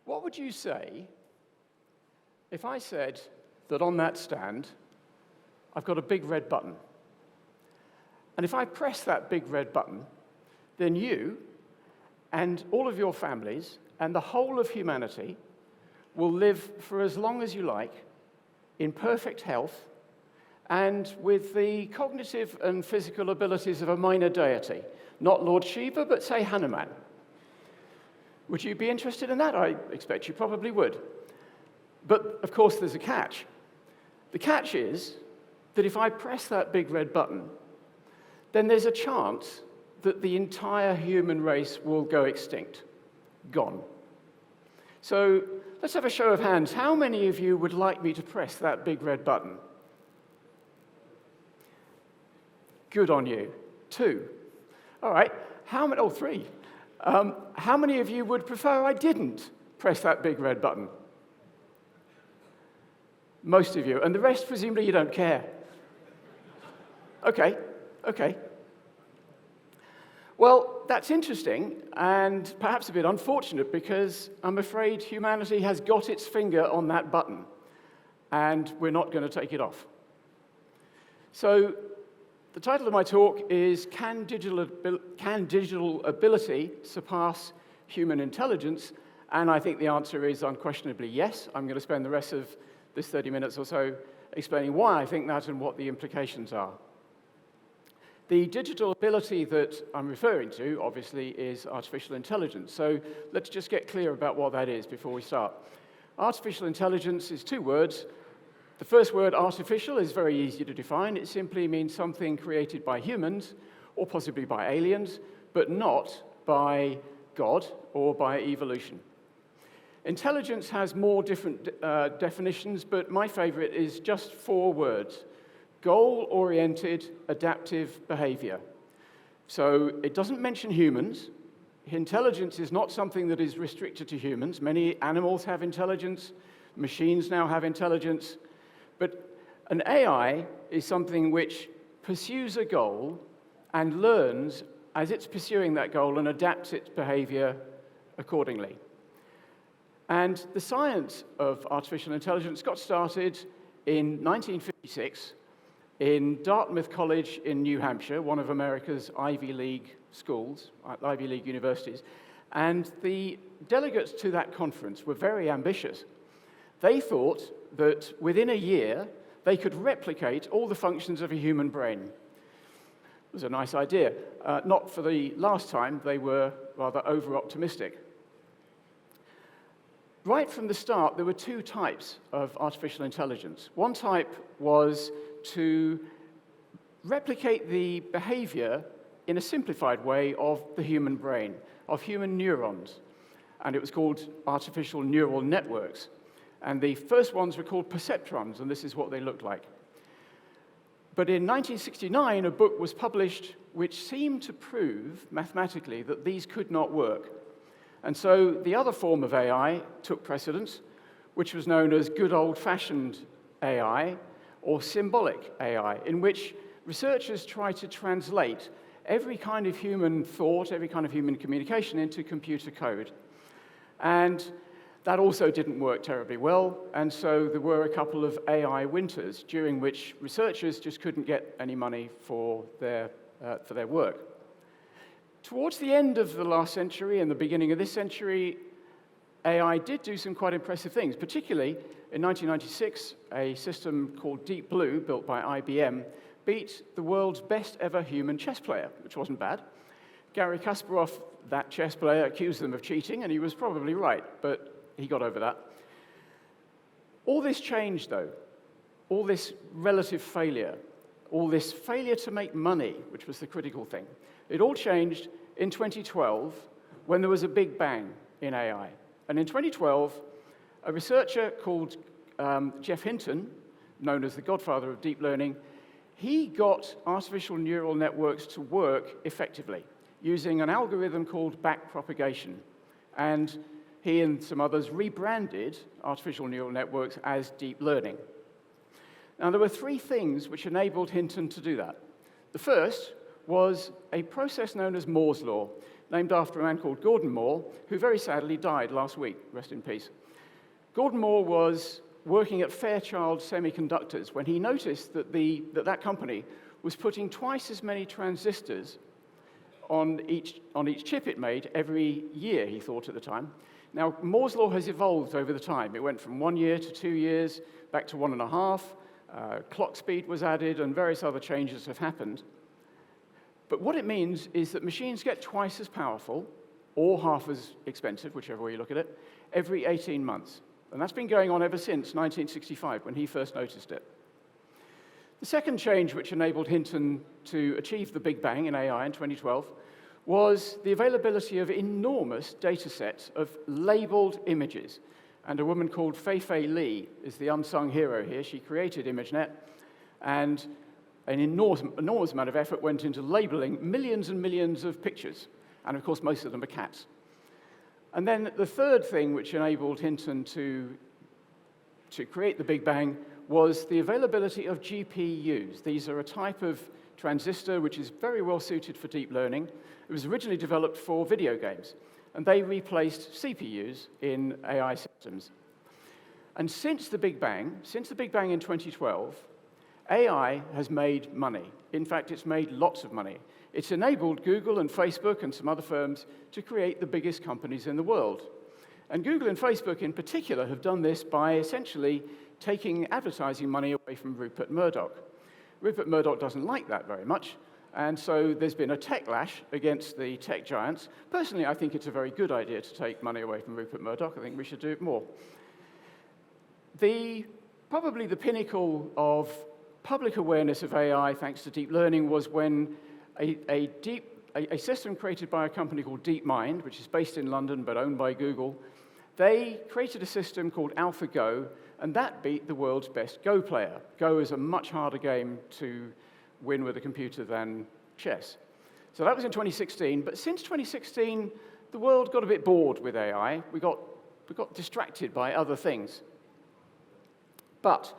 What would you say if I said that on that stand, I've got a big red button? And if I press that big red button, then you and all of your families and the whole of humanity will live for as long as you like, in perfect health, and with the cognitive and physical abilities of a minor deity. Not Lord Shiva, but say Hanuman. Would you be interested in that? I expect you probably would. But, of course, there's a catch. The catch is that if I press that big red button, then there's a chance that the entire human race will go extinct. Gone. So let's have a show of hands. How many of you would like me to press that big red button? Good on you. 2. All right. Oh, 3. How many of you would prefer I didn't press that big red button? Most of you. And the rest, presumably, you don't care. Okay. Well, that's interesting and perhaps a bit unfortunate because I'm afraid humanity has got its finger on that button and we're not going to take it off. So the title of my talk is Can Digital Ability Surpass Human Intelligence? And I think the answer is unquestionably yes. I'm going to spend the rest of this 30 minutes or so explaining why I think that and what the implications are. The digital ability that I'm referring to, obviously, is artificial intelligence. So let's just get clear about what that is before we start. Artificial intelligence is 2 words. The first word, artificial, is very easy to define. It simply means something created by humans, or possibly by aliens, but not by God or by evolution. Intelligence has more different definitions, but my favorite is just 4 words. Goal-oriented adaptive behavior. So it doesn't mention humans. Intelligence is not something that is restricted to humans. Many animals have intelligence. Machines now have intelligence. But an AI is something which pursues a goal and learns as it's pursuing that goal and adapts its behavior accordingly. And the science of artificial intelligence got started in 1956 in Dartmouth College in New Hampshire, one of America's Ivy League schools, Ivy League universities. And the delegates to that conference were very ambitious. They thought that within a year, they could replicate all the functions of a human brain. It was a nice idea. Not for the last time, they were rather over-optimistic. Right from the start, there were 2 types of artificial intelligence. One type was to replicate the behavior in a simplified way of the human brain, of human neurons. And it was called artificial neural networks. And the first ones were called perceptrons, and this is what they looked like. But in 1969, a book was published which seemed to prove mathematically that these could not work. And so the other form of AI took precedence, which was known as good old-fashioned AI, or symbolic AI, in which researchers try to translate every kind of human thought, every kind of human communication into computer code. And that also didn't work terribly well, and so there were a couple of AI winters during which researchers just couldn't get any money for their work. Towards the end of the last century and the beginning of this century, AI did do some quite impressive things. Particularly in 1996, a system called Deep Blue, built by IBM, beat the world's best ever human chess player, which wasn't bad. Garry Kasparov, that chess player, accused them of cheating, and he was probably right, but he got over that. All this changed, though. All this relative failure, all this failure to make money, which was the critical thing, it all changed in 2012 when there was a big bang in AI. And in 2012, a researcher called Geoff Hinton, known as the godfather of deep learning, he got artificial neural networks to work effectively using an algorithm called backpropagation. And he and some others rebranded artificial neural networks as deep learning. Now, there were 3 things which enabled Hinton to do that. The first was a process known as Moore's law. named after a man called Gordon Moore, who very sadly died last week, rest in peace. Gordon Moore was working at Fairchild Semiconductors when he noticed that that company was putting twice as many transistors on each chip it made every year, he thought at the time. Now, Moore's law has evolved over the time. It went from 1 year to 2 years, back to 1.5. Clock speed was added, and various other changes have happened. But what it means is that machines get twice as powerful, or half as expensive, whichever way you look at it, every 18 months. And that's been going on ever since 1965, when he first noticed it. The second change which enabled Hinton to achieve the Big Bang in AI in 2012 was the availability of enormous data sets of labeled images. And a woman called Fei-Fei Li is the unsung hero here. She created ImageNet, and an enormous amount of effort went into labeling millions and millions of pictures. And of course, most of them are cats. And then the third thing which enabled Hinton to create the Big Bang was the availability of GPUs. These are a type of transistor which is very well suited for deep learning. It was originally developed for video games, and they replaced CPUs in AI systems. And since the Big Bang in 2012, AI has made money. In fact, it's made lots of money. It's enabled Google and Facebook and some other firms to create the biggest companies in the world. And Google and Facebook in particular have done this by essentially taking advertising money away from Rupert Murdoch. Rupert Murdoch doesn't like that very much, and so there's been a techlash against the tech giants. Personally, I think it's a very good idea to take money away from Rupert Murdoch. I think we should do it more. Probably the pinnacle of public awareness of AI, thanks to deep learning, was when a system created by a company called DeepMind, which is based in London but owned by Google, they created a system called AlphaGo, and that beat the world's best Go player. Go is a much harder game to win with a computer than chess. So that was in 2016, but since 2016, the world got a bit bored with AI. We got distracted by other things. But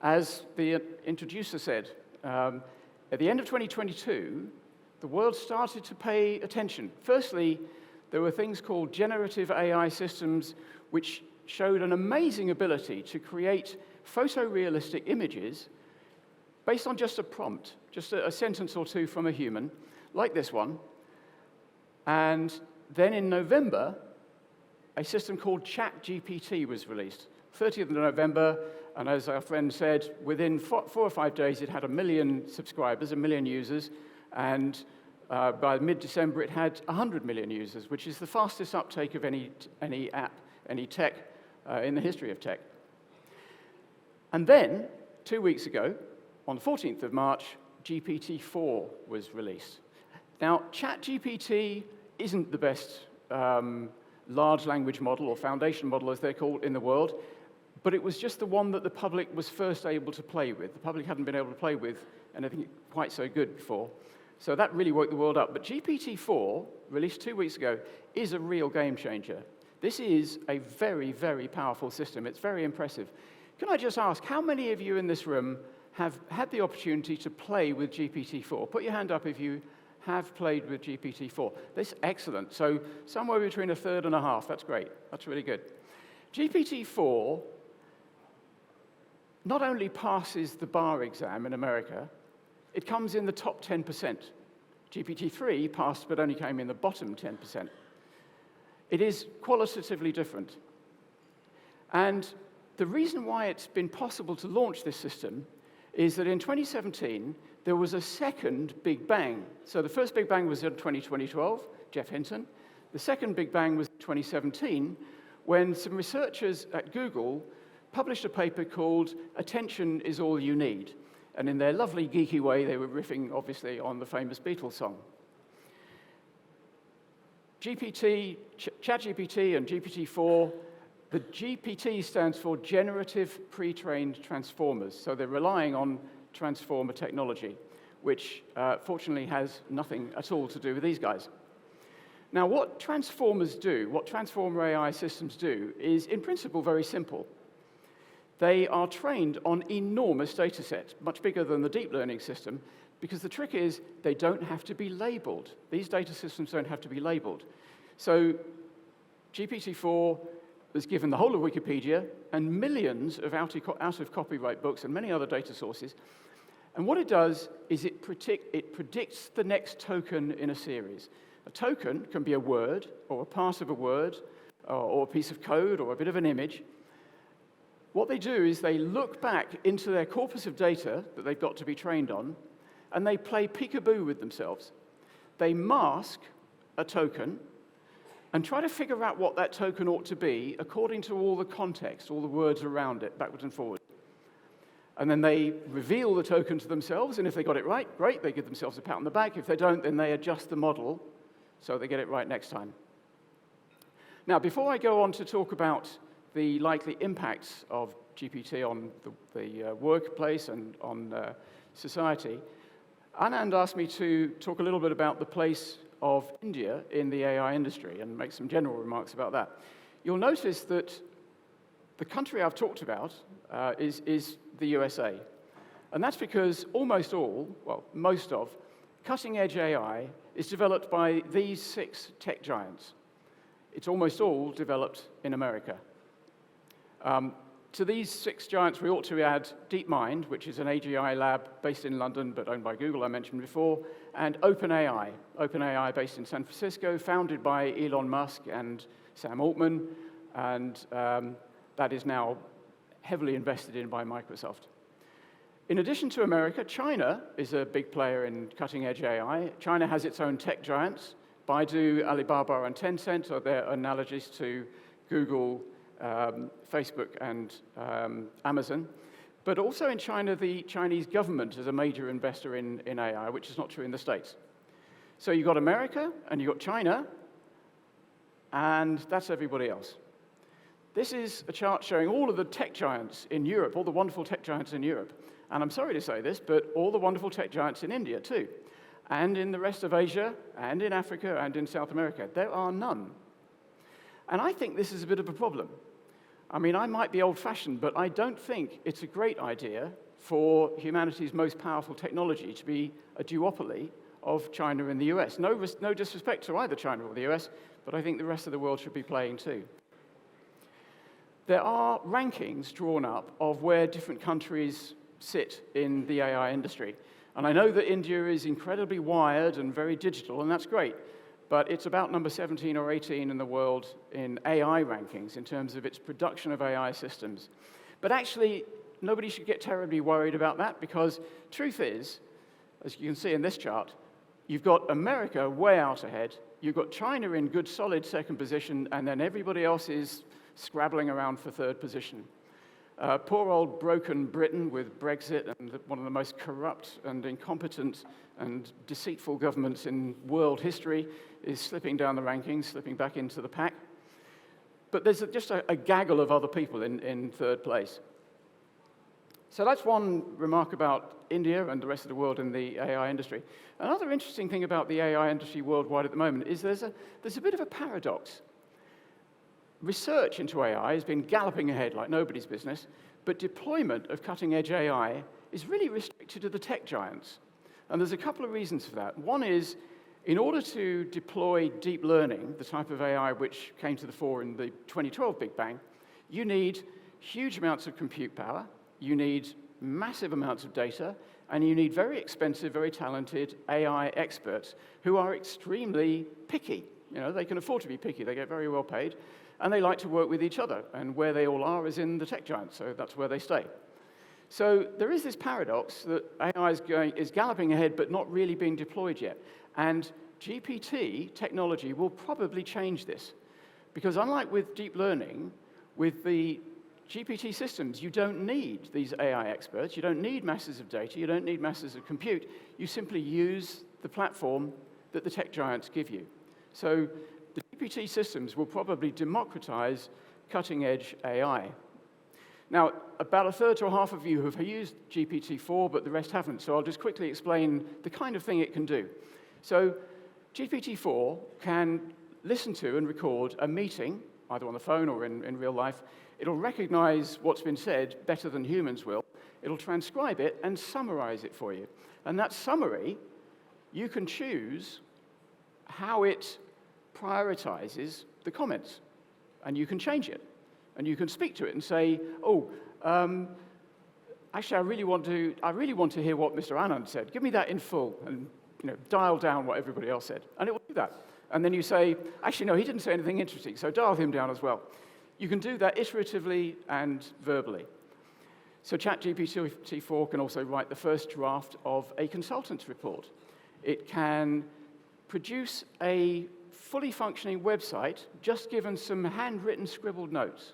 as the introducer said, at the end of 2022, the world started to pay attention. Firstly, there were things called generative AI systems which showed an amazing ability to create photorealistic images based on just a prompt, just a sentence or two from a human, like this one. And then in November, a system called ChatGPT was released. 30th of November, and as our friend said, within 4 or 5 days, it had 1 million subscribers, 1 million users, and by mid-December, it had 100 million users, which is the fastest uptake of any app, any tech in the history of tech. And then, 2 weeks ago, on the 14th of March, GPT-4 was released. Now, ChatGPT isn't the best large language model, or foundation model, as they're called, in the world, but it was just the one that the public was first able to play with. The public hadn't been able to play with anything quite so good before. So that really woke the world up. But GPT-4, released 2 weeks ago, is a real game changer. This is a very, very powerful system. It's very impressive. Can I just ask, how many of you in this room have had the opportunity to play with GPT-4? Put your hand up if you have played with GPT-4. That's excellent. So somewhere between a third and a half. That's great. That's really good. GPT-4 not only passes the bar exam in America, it comes in the top 10%. GPT-3 passed but only came in the bottom 10%. It is qualitatively different. And the reason why it's been possible to launch this system is that in 2017, there was a second Big Bang. So the first Big Bang was in 2012, Jeff Hinton. The second Big Bang was 2017, when some researchers at Google published a paper called "Attention is All You Need." And in their lovely geeky way, they were riffing, obviously, on the famous Beatles song. ChatGPT and GPT-4, the GPT stands for Generative Pre-trained Transformers. So they're relying on transformer technology, which fortunately has nothing at all to do with these guys. Now, what transformers do, what transformer AI systems do, is in principle very simple. They are trained on enormous data sets, much bigger than the deep learning system, Because the trick is they don't have to be labeled. These data systems don't have to be labeled. So GPT-4 was given the whole of Wikipedia and millions of out-of-copyright books and many other data sources. And what it does is it predicts the next token in a series. A token can be a word, or a part of a word, or a piece of code, or a bit of an image. What they do is they look back into their corpus of data that they've got to be trained on, and they play peekaboo with themselves. They mask a token and try to figure out what that token ought to be according to all the context, all the words around it, backwards and forwards. And then they reveal the token to themselves, and if they got it right, great, they give themselves a pat on the back. If they don't, then they adjust the model so they get it right next time. Now, before I go on to talk about the likely impacts of GPT on the workplace and on society, Anand asked me to talk a little bit about the place of India in the AI industry and make some general remarks about that. You'll notice that the country I've talked about is the USA. And that's because almost all, well, most of, cutting-edge AI is developed by these 6 tech giants. It's almost all developed in America. To these 6 giants, we ought to add DeepMind, which is an AGI lab based in London, but owned by Google, I mentioned before, and OpenAI. OpenAI based in San Francisco, founded by Elon Musk and Sam Altman, and that is now heavily invested in by Microsoft. In addition to America, China is a big player in cutting-edge AI. China has its own tech giants. Baidu, Alibaba, and Tencent are their analogies to Google, Facebook, and Amazon. But also in China, the Chinese government is a major investor in AI, which is not true in the States. So you've got America, and you've got China, and that's everybody else. This is a chart showing all of the tech giants in Europe, all the wonderful tech giants in Europe. And I'm sorry to say this, but all the wonderful tech giants in India, too. And in the rest of Asia, and in Africa, and in South America. There are none. And I think this is a bit of a problem. I mean, I might be old-fashioned, but I don't think it's a great idea for humanity's most powerful technology to be a duopoly of China and the US. No disrespect to either China or the US, but I think the rest of the world should be playing too. There are rankings drawn up of where different countries sit in the AI industry. And I know that India is incredibly wired and very digital, and that's great. But it's about number 17 or 18 in the world in AI rankings in terms of its production of AI systems. But actually, nobody should get terribly worried about that because truth is, as you can see in this chart, you've got America way out ahead, you've got China in good solid second position, and then everybody else is scrabbling around for third position. Poor old broken Britain with Brexit and one of the most corrupt and incompetent and deceitful governments in world history is slipping down the rankings, slipping back into the pack. But there's just a gaggle of other people in third place. So that's one remark about India and the rest of the world in the AI industry. Another interesting thing about the AI industry worldwide at the moment is there's a bit of a paradox. Research into AI has been galloping ahead like nobody's business, but deployment of cutting-edge AI is really restricted to the tech giants. And there's a couple of reasons for that. One is, in order to deploy deep learning, the type of AI which came to the fore in the 2012 Big Bang, you need huge amounts of compute power, you need massive amounts of data, and you need very expensive, very talented AI experts who are extremely picky. You know, they can afford to be picky, they get very well paid, and they like to work with each other, and where they all are is in the tech giants, so that's where they stay. So there is this paradox that AI is galloping ahead, but not really being deployed yet. And GPT technology will probably change this. Because unlike with deep learning, with the GPT systems, you don't need these AI experts, you don't need masses of data, you don't need masses of compute, you simply use the platform that the tech giants give you. So the GPT systems will probably democratize cutting-edge AI. Now, about a third to a half of you have used GPT-4, but the rest haven't, so I'll just quickly explain the kind of thing it can do. So GPT-4 can listen to and record a meeting either on the phone or in real life, it'll recognize what's been said better than humans will. It'll transcribe it and summarize it for you. And that summary, you can choose how it prioritizes the comments. And you can change it. And you can speak to it and say, actually, I really want to hear what Mr. Anand said. Give me that in full, and dial down what everybody else said. And it will do that. And then you say, actually, no, he didn't say anything interesting, so dial him down as well. You can do that iteratively and verbally. So GPT-4 can also write the first draft of a consultant's report. It can produce a fully functioning website, just given some handwritten scribbled notes.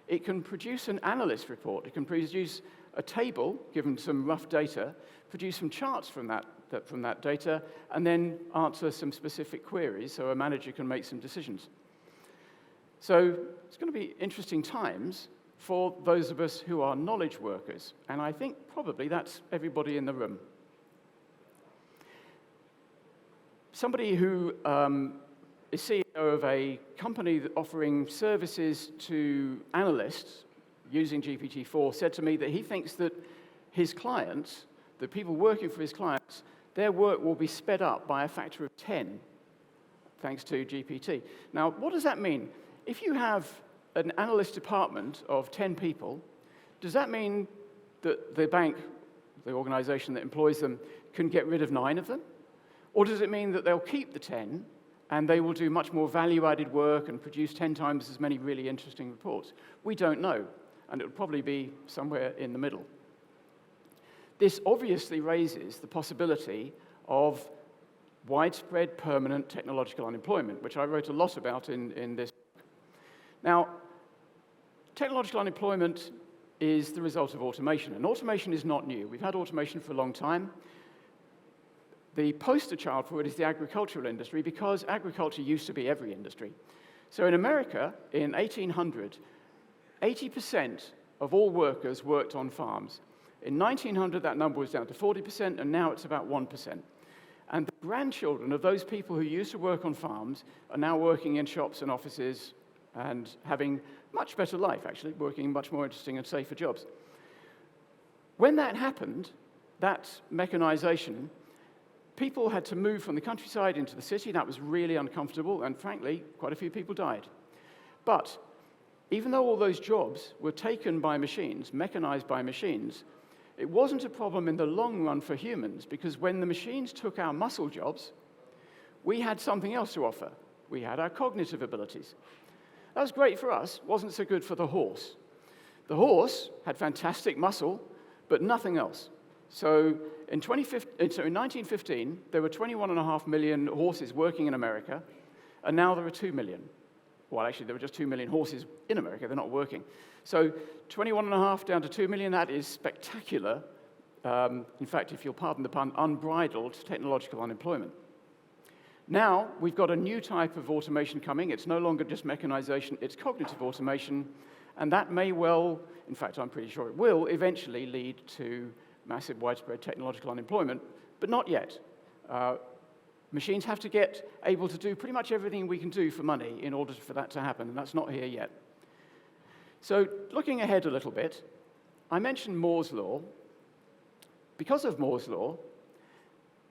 It can produce an analyst report. It can produce a table, given some rough data, produce some charts from that data, and then answer some specific queries so a manager can make some decisions. So it's going to be interesting times for those of us who are knowledge workers, and I think probably that's everybody in the room. Somebody who is CEO of a company offering services to analysts using GPT-4 said to me that he thinks that his clients, the people working for his clients, their work will be sped up by a factor of 10 thanks to GPT. Now, what does that mean? If you have an analyst department of 10 people, does that mean that the bank, the organization that employs them, can get rid of 9 of them? Or does it mean that they'll keep the 10 and they will do much more value-added work and produce 10 times as many really interesting reports? We don't know, and it will probably be somewhere in the middle. This obviously raises the possibility of widespread permanent technological unemployment, which I wrote a lot about in this book. Now, technological unemployment is the result of automation, and automation is not new. We've had automation for a long time. The poster child for it is the agricultural industry, because agriculture used to be every industry. So in America, in 1800, 80% of all workers worked on farms. In 1900, that number was down to 40%, and now it's about 1%. And the grandchildren of those people who used to work on farms are now working in shops and offices and having much better life, actually, working much more interesting and safer jobs. When that happened, that mechanization, people had to move from the countryside into the city. That was really uncomfortable, and frankly, quite a few people died. But even though all those jobs were taken by machines, mechanized by machines, it wasn't a problem in the long run for humans, because when the machines took our muscle jobs, we had something else to offer. We had our cognitive abilities. That was great for us, wasn't so good for the horse. The horse had fantastic muscle, but nothing else. So in 1915, there were 21.5 million horses working in America, and now there are 2 million. Well, actually, there were just 2 million horses in America. They're not working. So 21.5 down to 2 million, that is spectacular. In fact, if you'll pardon the pun, unbridled technological unemployment. Now, we've got a new type of automation coming. It's no longer just mechanization, it's cognitive automation, and that may well, in fact, I'm pretty sure it will, eventually lead to massive widespread technological unemployment, but not yet. Machines have to get able to do pretty much everything we can do for money in order for that to happen, and that's not here yet. So looking ahead a little bit, I mentioned Moore's law. Because of Moore's law,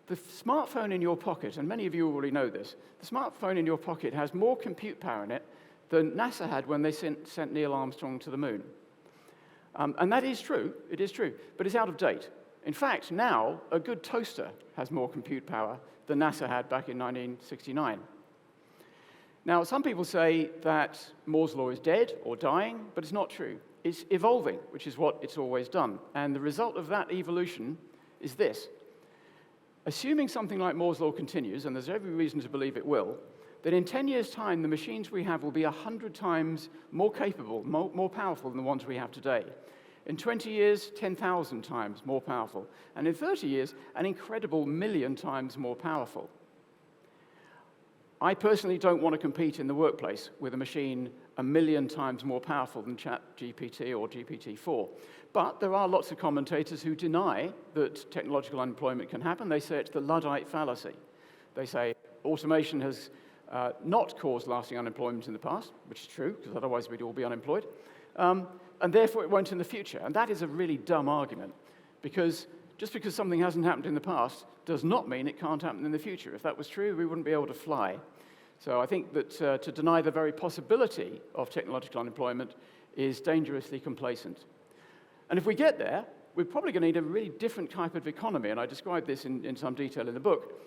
the smartphone in your pocket, and many of you already know this, the smartphone in your pocket has more compute power in it than NASA had when they sent Neil Armstrong to the moon. And that is true, it is true, but it's out of date. In fact, now, a good toaster has more compute power than NASA had back in 1969. Now, some people say that Moore's law is dead or dying, but it's not true. It's evolving, which is what it's always done. And the result of that evolution is this. Assuming something like Moore's law continues, and there's every reason to believe it will, that in 10 years' time, the machines we have will be 100 times more capable, more powerful than the ones we have today. In 20 years, 10,000 times more powerful. And in 30 years, an incredible 1,000,000 times more powerful. I personally don't want to compete in the workplace with a machine 1,000,000 times more powerful than ChatGPT or GPT-4. But there are lots of commentators who deny that technological unemployment can happen. They say it's the Luddite fallacy. They say automation has not caused lasting unemployment in the past, which is true, because otherwise we'd all be unemployed, and therefore it won't in the future. And that is a really dumb argument, because just because something hasn't happened in the past does not mean it can't happen in the future. If that was true, we wouldn't be able to fly. So I think that to deny the very possibility of technological unemployment is dangerously complacent. And if we get there, we're probably going to need a really different type of economy, and I describe this in some detail in the book.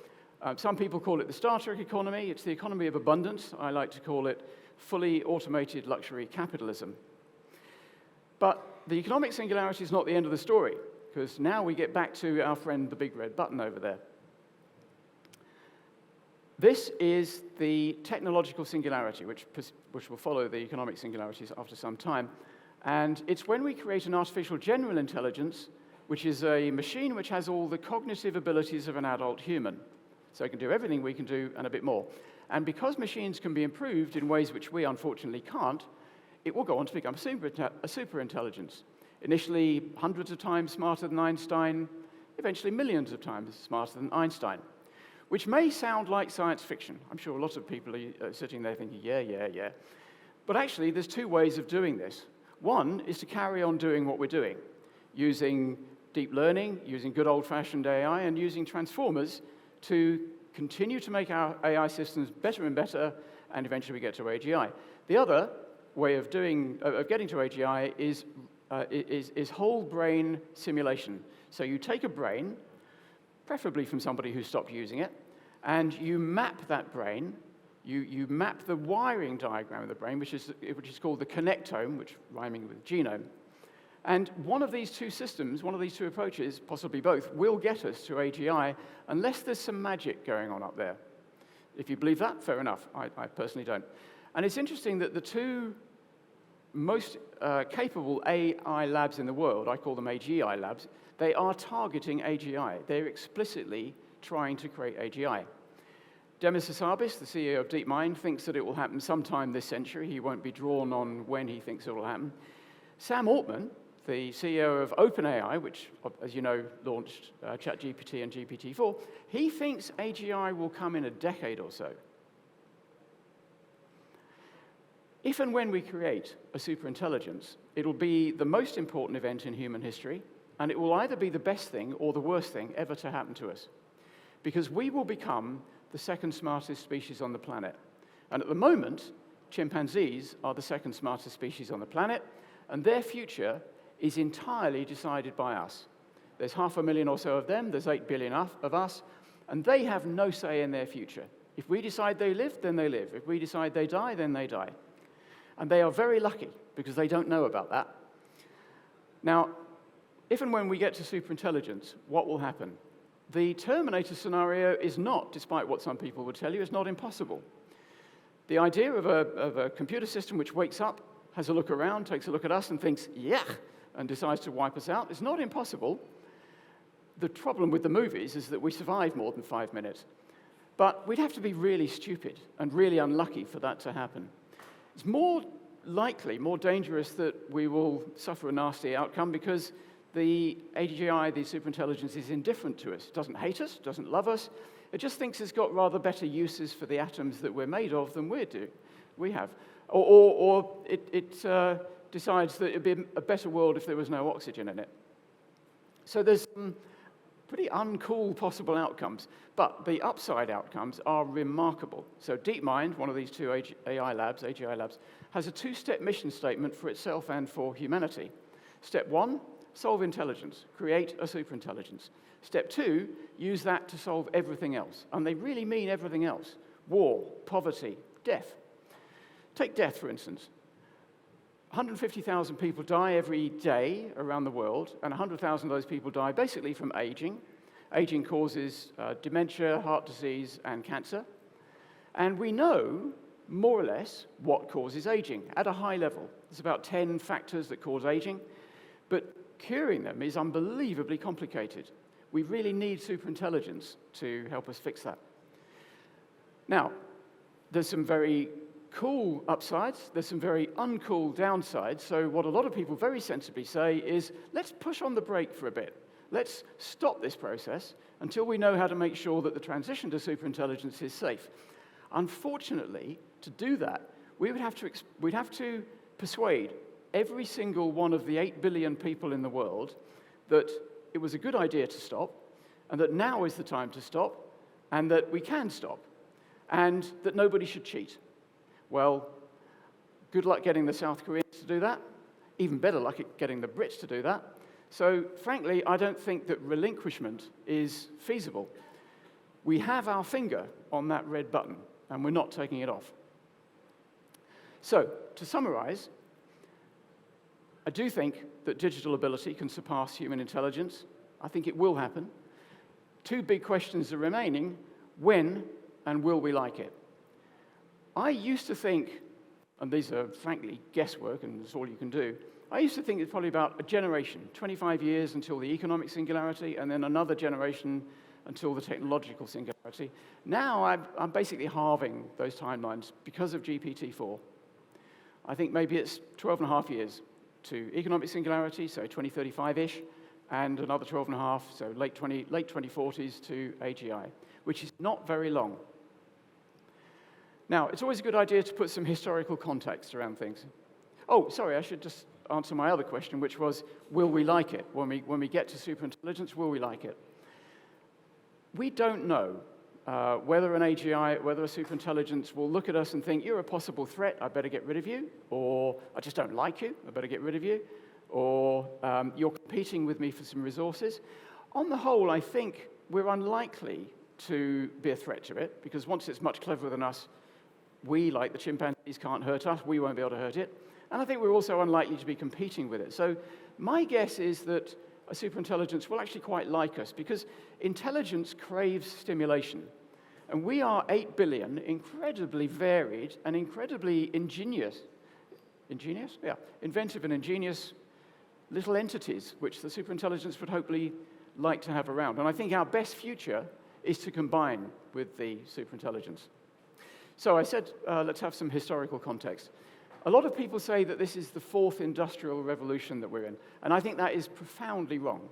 Some people call it the Star Trek economy. It's the economy of abundance. I like to call it fully automated luxury capitalism. But the economic singularity is not the end of the story, because now we get back to our friend, the big red button over there. This is the technological singularity, which will follow the economic singularities after some time. And it's when we create an artificial general intelligence, which is a machine which has all the cognitive abilities of an adult human. So it can do everything we can do and a bit more. And because machines can be improved in ways which we unfortunately can't, it will go on to become a super intelligence. Initially, hundreds of times smarter than Einstein, eventually millions of times smarter than Einstein, which may sound like science fiction. I'm sure a lot of people are sitting there thinking, yeah. But actually, there's two ways of doing this. One is to carry on doing what we're doing, using deep learning, using good old-fashioned AI, and using transformers to continue to make our AI systems better and better, and eventually we get to AGI. The other way of getting to AGI is whole brain simulation. So you take a brain, preferably from somebody who stopped using it, and you map that brain. You map the wiring diagram of the brain, which is called the connectome, which rhyming with genome. And one of these two systems, one of these two approaches, possibly both, will get us to AGI unless there's some magic going on up there. If you believe that, fair enough. I personally don't. And it's interesting that the two most capable AI labs in the world, I call them AGI labs, they are targeting AGI. They're explicitly trying to create AGI. Demis Hassabis, the CEO of DeepMind, thinks that it will happen sometime this century. He won't be drawn on when he thinks it will happen. Sam Altman, the CEO of OpenAI, which, as you know, launched ChatGPT and GPT-4, he thinks AGI will come in a decade or so. If and when we create a superintelligence, it'll be the most important event in human history, and it will either be the best thing or the worst thing ever to happen to us, because we will become the second smartest species on the planet. And at the moment, chimpanzees are the second smartest species on the planet, and their future is entirely decided by us. There's 500,000 or so of them, there's 8 billion of us, and they have no say in their future. If we decide they live, then they live. If we decide they die, then they die. And they are very lucky, because they don't know about that. Now, if and when we get to superintelligence, what will happen? The Terminator scenario is not, despite what some people would tell you, is not impossible. The idea of a computer system which wakes up, has a look around, takes a look at us, and thinks, yeah, and decides to wipe us out, is not impossible. The problem with the movies is that we survive more than 5 minutes. But we'd have to be really stupid and really unlucky for that to happen. It's more likely, more dangerous that we will suffer a nasty outcome because the AGI, the superintelligence, is indifferent to us. It doesn't hate us, doesn't love us. It just thinks it's got rather better uses for the atoms that we're made of than we have. Or it decides that it would be a better world if there was no oxygen in it. So there's some pretty uncool possible outcomes, but the upside outcomes are remarkable. So DeepMind, one of these two AGI labs, has a two-step mission statement for itself and for humanity. Step 1, solve intelligence, create a superintelligence. Step 2, use that to solve everything else. And they really mean everything else. War, poverty, death. Take death, for instance. 150,000 people die every day around the world, and 100,000 of those people die basically from aging. Aging causes dementia, heart disease, and cancer. And we know, more or less, what causes aging at a high level. There's about 10 factors that cause aging, but curing them is unbelievably complicated. We really need superintelligence to help us fix that. Now, there's some very cool upsides, there's some very uncool downsides, so what a lot of people very sensibly say is, let's push on the brake for a bit. Let's stop this process until we know how to make sure that the transition to superintelligence is safe. Unfortunately, to do that, we'd have to persuade every single one of the 8 billion people in the world that it was a good idea to stop, and that now is the time to stop, and that we can stop, and that nobody should cheat. Well, good luck getting the South Koreans to do that. Even better luck at getting the Brits to do that. So, frankly, I don't think that relinquishment is feasible. We have our finger on that red button, and we're not taking it off. So, to summarize, I do think that digital ability can surpass human intelligence. I think it will happen. Two big questions are remaining: when and will we like it? I used to think, and these are frankly guesswork and it's all you can do, I used to think it's probably about a generation, 25 years until the economic singularity, and then another generation until the technological singularity. Now I'm basically halving those timelines because of GPT-4. I think maybe it's 12 and a half years to economic singularity, so 2035-ish, and another 12 and a half, so late 2040s to AGI, which is not very long. Now, it's always a good idea to put some historical context around things. Oh, sorry, I should just answer my other question, which was, will we like it? When we get to superintelligence, will we like it? We don't know whether an AGI, whether a superintelligence will look at us and think, you're a possible threat, I better get rid of you, or I just don't like you, I better get rid of you, or you're competing with me for some resources. On the whole, I think we're unlikely to be a threat to it, because once it's much cleverer than us, we, like the chimpanzees, can't hurt us, we won't be able to hurt it. And I think we're also unlikely to be competing with it. So my guess is that a superintelligence will actually quite like us, because intelligence craves stimulation. And we are 8 billion incredibly varied and incredibly inventive and ingenious little entities, which the superintelligence would hopefully like to have around. And I think our best future is to combine with the superintelligence. So I said, let's have some historical context. A lot of people say that this is the fourth industrial revolution that we're in, and I think that is profoundly wrong.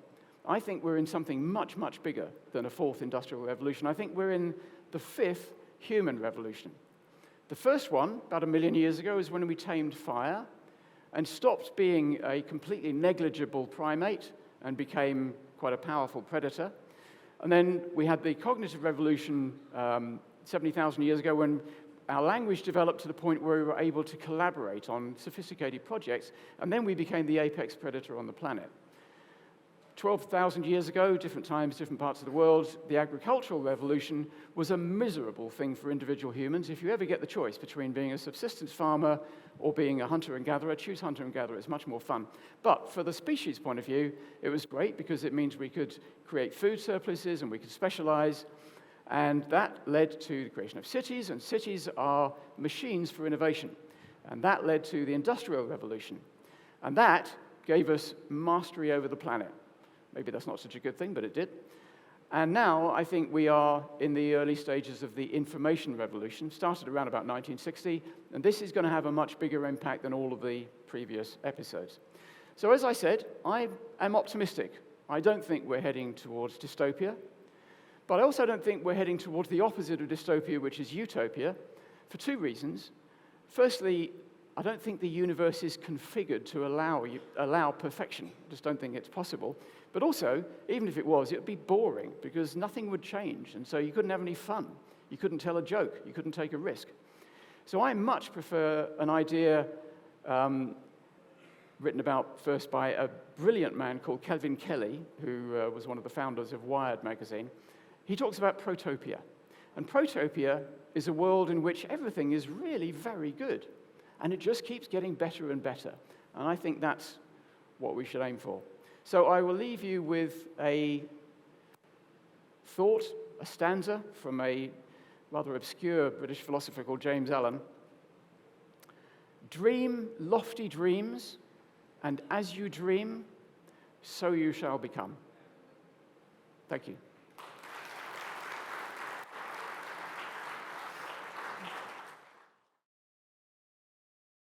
I think we're in something much, much bigger than a fourth industrial revolution. I think we're in the fifth human revolution. The first one, about 1 million years ago, is when we tamed fire and stopped being a completely negligible primate and became quite a powerful predator. And then we had the cognitive revolution 70,000 years ago, when our language developed to the point where we were able to collaborate on sophisticated projects, and then we became the apex predator on the planet. 12,000 years ago, different times, different parts of the world, the agricultural revolution was a miserable thing for individual humans. If you ever get the choice between being a subsistence farmer or being a hunter and gatherer, choose hunter and gatherer. It's much more fun. But for the species point of view, it was great because it means we could create food surpluses and we could specialize. And that led to the creation of cities, and cities are machines for innovation. And that led to the Industrial Revolution. And that gave us mastery over the planet. Maybe that's not such a good thing, but it did. And now I think we are in the early stages of the Information Revolution, started around about 1960, and this is going to have a much bigger impact than all of the previous episodes. So as I said, I am optimistic. I don't think we're heading towards dystopia. But I also don't think we're heading towards the opposite of dystopia, which is utopia, for two reasons. Firstly, I don't think the universe is configured to allow perfection. I just don't think it's possible. But also, even if it was, it would be boring, because nothing would change, and so you couldn't have any fun. You couldn't tell a joke. You couldn't take a risk. So I much prefer an idea written about first by a brilliant man called Kevin Kelly, who was one of the founders of Wired magazine. He talks about protopia. And protopia is a world in which everything is really very good. And it just keeps getting better and better. And I think that's what we should aim for. So I will leave you with a thought, a stanza from a rather obscure British philosopher called James Allen. Dream lofty dreams, and as you dream, so you shall become. Thank you.